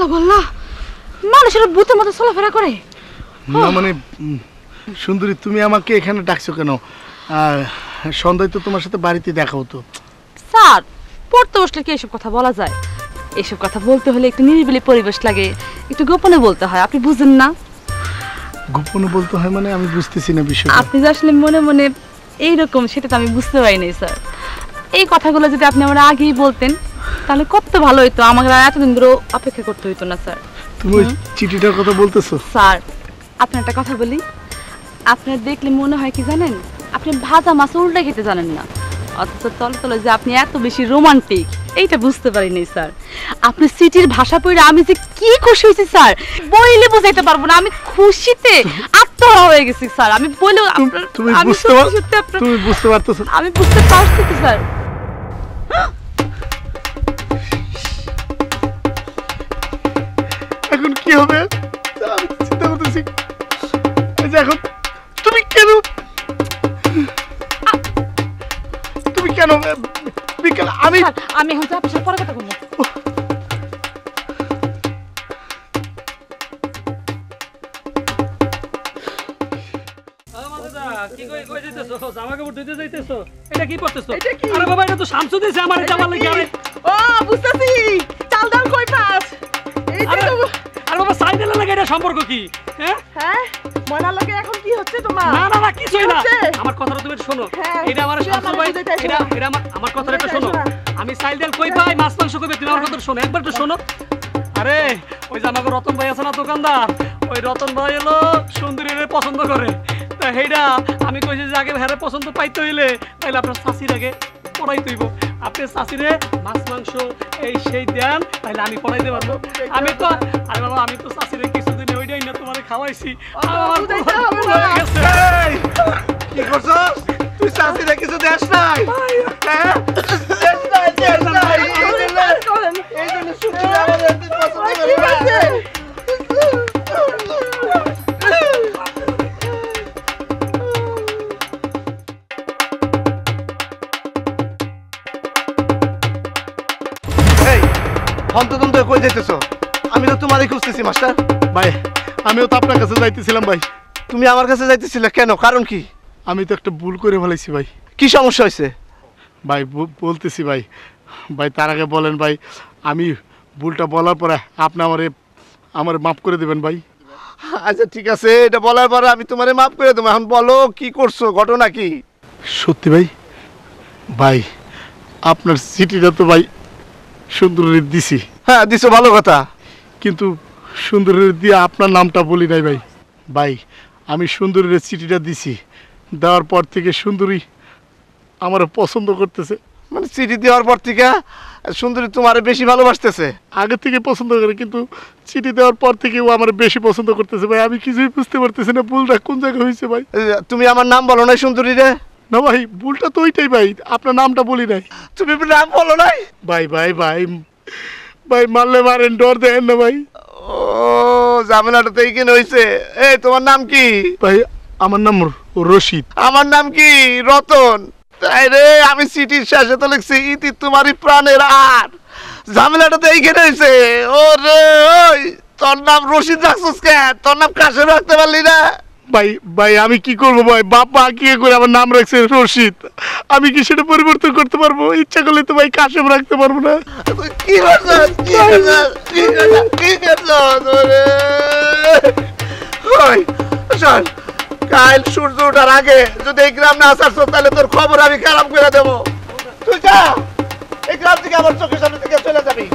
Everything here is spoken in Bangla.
আল্লাহ আল্লাহ, মানুষের ভূতের মতো চলাফেরা করে। না মানে সুন্দরী, তুমি আমাকে এখানে ডাকছো কেন? সন্ধ্যায় তো তোমার সাথে বাড়িতে দেখা হতো। স্যার, পড়তে বসলে কি এসব কথা বলা যায়? এসব কথা বলতে হলে একটু নিরিবিলি পরিবেশ লাগে, একটু গোপনে বলতে হয়। আপনি বুঝেন না? গোপনে বলতে হয় মানে আমি বুঝতেছি না বিষয়টা। আপনি যে আসলে মনে মনে এইরকম সেটা তো আমি বুঝতে পারিনি স্যার। এই কথাগুলো যদি আপনি আমার আগেই বলতেন তাহলে কত ভালো হইতো, আমাকে এতদিন ধরে অপেক্ষা করতে হইতো না স্যার। তুমি ওই চিঠিটার কথা বলতেছো? স্যার, আপনার একটা কথা বলি, আপনার দেখলে মনে হয় কি জানেন, আপনি ভাজা মাছ উল্টে খেতে জানেন না, অথচ তলে তলে যে আপনি এত বেশি রোমান্টিক এইটা বুঝতে পারিনি স্যার। আপনি সিটির ভাষা পড়ে আমি যে কি খুশি হয়েছি স্যার, বইলে বোঝাইতে পারবো না। আমি খুশিতে আত্মহারা হয়ে গেছি স্যার। আমি বলেও তুমি বুঝতে পারতেছো? আমি বুঝতে পারছি তো স্যার। এখন কি হবে আমি চিন্তা করতেছি। এখন তুমি কেন বিকেল আমি এখন তো আপনার পরে কথা বলবো। এটা কি করতেছো? আরে বাবা, এটা তো শামসু দিয়েছে আমার জামার লাগি। আরে ও বুঝতেছি, চাল ডাল কই পাস? এই যে তো আরে বাবা, সাইকেলের লাগে এটা সম্পর্ক কি? হ্যাঁ হ্যাঁ, ময়নার লাগে এখন কি হচ্ছে তোমার? না না না, কিছুই না। আমার কথাটা তুমি শোনো। এটা আমার শামসু ভাই, এটা আমার কথাটা একটু শোনো। আমি সাইকেল কই পাই, মাছ মাংস কই পাই, তুমি আমার কথাটা শোনো, একবার তো শোনো। আরে ওই যে আমাকে রতন ভাই আছে না দোকানদার, ওই রতন ভাই হলো সুন্দরীরে পছন্দ করে। তা হেইডা আমি কইছি যে আগে হেরে পছন্দ পাইতে হইলে তাইলে আপনার শাশির আগে পড়াই তুইব। আপনি শাশিরে মাছ মাংস এই সেই দেন, তাইলে আমি পড়াইতে পারবো। আমি তো আরে বাবা, আমি তো শাশিরে কিছুদিন ওইটাই না তোমারে খাওয়াইছি। আমার কি করছস তুই? শাশিরে কিছু দেস নাই? হ্যাঁ দেস নাই, দেস নাই। এই জন্য সুন্দরী আমাদের এত পছন্দ করে। হন্তদন্ত কই যাইতেছো? আমি তো তোমারই খুঁজতেছি মাস্টার। ভাই আমিও তো আপনার কাছে যাইতেছিলাম। ভাই তুমি আমার কাছে যাইতেছিলে কেন? কারণ কি? আমি তো একটা ভুল করে ফেলাইছি ভাই। কি সমস্যা হয়েছে? ভাই বলতেছি ভাই। ভাই তার আগে বলেন ভাই, আমি ভুলটা বলার পরে আপনি আমার মাফ করে দেবেন ভাই। আচ্ছা ঠিক আছে, এটা বলার পরে আমি তোমারে মাফ করে দেবো। এখন বলো কি করছো, ঘটনা কি? সত্যি ভাই, ভাই আপনার চিঠিটা তো ভাই সুন্দরীর দিছি। হ্যাঁ দিছো, ভালো কথা। কিন্তু সুন্দরীর দিয়ে আপনার নামটা বলি নাই ভাই। ভাই আমি সুন্দরীর চিঠিটা দিছি, দেওয়ার পর থেকে সুন্দরী আমার পছন্দ করতেছে। মানে চিঠি দেওয়ার পর থেকে সুন্দরী তোমারে বেশি ভালোবাসতেছে? আগে থেকে পছন্দ করে, কিন্তু চিঠি দেওয়ার পর থেকে ও আমার বেশি পছন্দ করতেছে ভাই। আমি কিছুই বুঝতে পারতেছি না ভুলটা কোন জায়গায় হয়েছে ভাই। তুমি আমার নাম বলো নাই সুন্দরী রে? না ভাই, ভুলটা তো ওইটাই ভাই, আপনার নামটা বলি নাই। তুমি নাম বলো নাই? ভাই ভাই ভাই ভাই মারলে মারেন, ডর দেন না ভাই। ও ঝামেলাটা তো এইখানে হয়েছে। এই তোমার নাম কি? ভাই আমার নাম রশিদ। আমার নাম কি? রতন। তাই রে, আমি চিঠির শেষে তো লিখছি ইতি তোমারই প্রাণের আর। ঝামেলাটা তো এইখানে হয়েছে। ও রে ওই, তোর নাম রশিদ রাখছিস কেন? তোর নাম কাশেম রাখতে পারলি না? ভাই ভাই আমি কি করবো ভাই, বাবা কি করে আমার নাম রাখছে রশিদ, আমি কি সেটা পরিবর্তন করতে পারবো? ইচ্ছা করলে তো ভাই কাশেম রাখতে পারবো না। কি করছিস? কি করছিস? ওই শোন, কাল সূর্য ওঠার আগে যদি এই গ্রাম না আসার তাহলে তোর খবর আমি খারাপ করে দেবো। তুই যা, এই গ্রাম থেকে আমার চোখের সামনে থেকে চলে যাবি।